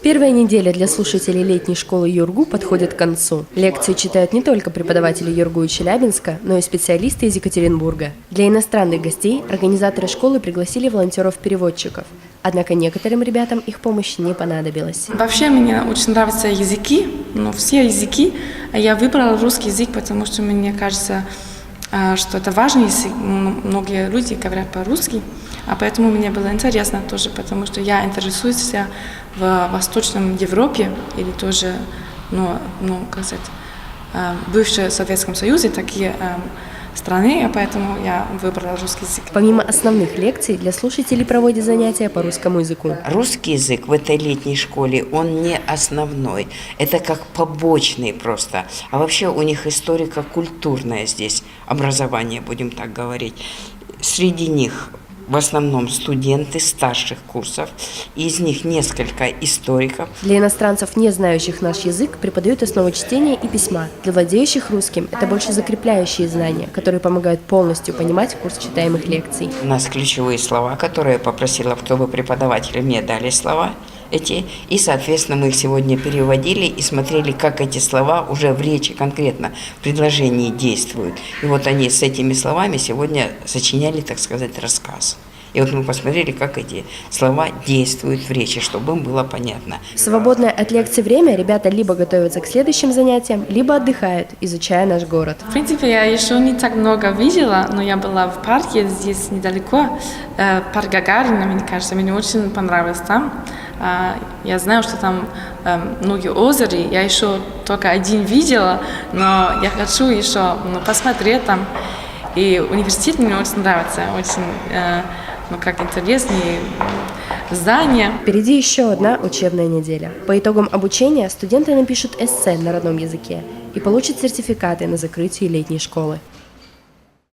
Первая неделя для слушателей летней школы Юргу подходит к концу. Лекции читают не только преподаватели Юргу и Челябинска, но и специалисты из Екатеринбурга. Для иностранных гостей организаторы школы пригласили волонтеров-переводчиков. Однако некоторым ребятам их помощь не понадобилась. Вообще мне очень нравятся языки, все языки. Я выбрала русский язык, потому что мне кажется, что это важный язык. Многие люди говорят по-русски, а поэтому мне было интересно тоже, потому что я интересуюсь в Восточной Европе или тоже, как сказать, бывшем Советском Союзе, такие страны, поэтому я выбрала русский язык. Помимо основных лекций, для слушателей проводят занятия по русскому языку. Русский язык в этой летней школе, он не основной, это как побочный просто. А вообще у них историко-культурное здесь образование, будем так говорить. Среди них в основном студенты старших курсов, из них несколько историков. Для иностранцев, не знающих наш язык, преподают основы чтения и письма. Для владеющих русским это больше закрепляющие знания, которые помогают полностью понимать курс читаемых лекций. У нас ключевые слова, которые я попросила, чтобы преподаватели мне дали слова эти, и, соответственно, мы их сегодня переводили и смотрели, как эти слова уже в речи конкретно, в предложении действуют. И вот они с этими словами сегодня сочиняли, так сказать, рассказ. И вот мы посмотрели, как эти слова действуют в речи, чтобы им было понятно. В свободное от лекций время ребята либо готовятся к следующим занятиям, либо отдыхают, изучая наш город. В принципе, я еще не так много видела, но я была в парке здесь недалеко, парк Гагарина, мне кажется, мне очень понравилось там. Я знаю, что там многие озера, я еще только один видела, но я хочу еще посмотреть там. И университет мне очень нравится, очень как интересные здания. Впереди еще одна учебная неделя. По итогам обучения студенты напишут эссе на родном языке и получат сертификаты на закрытие летней школы.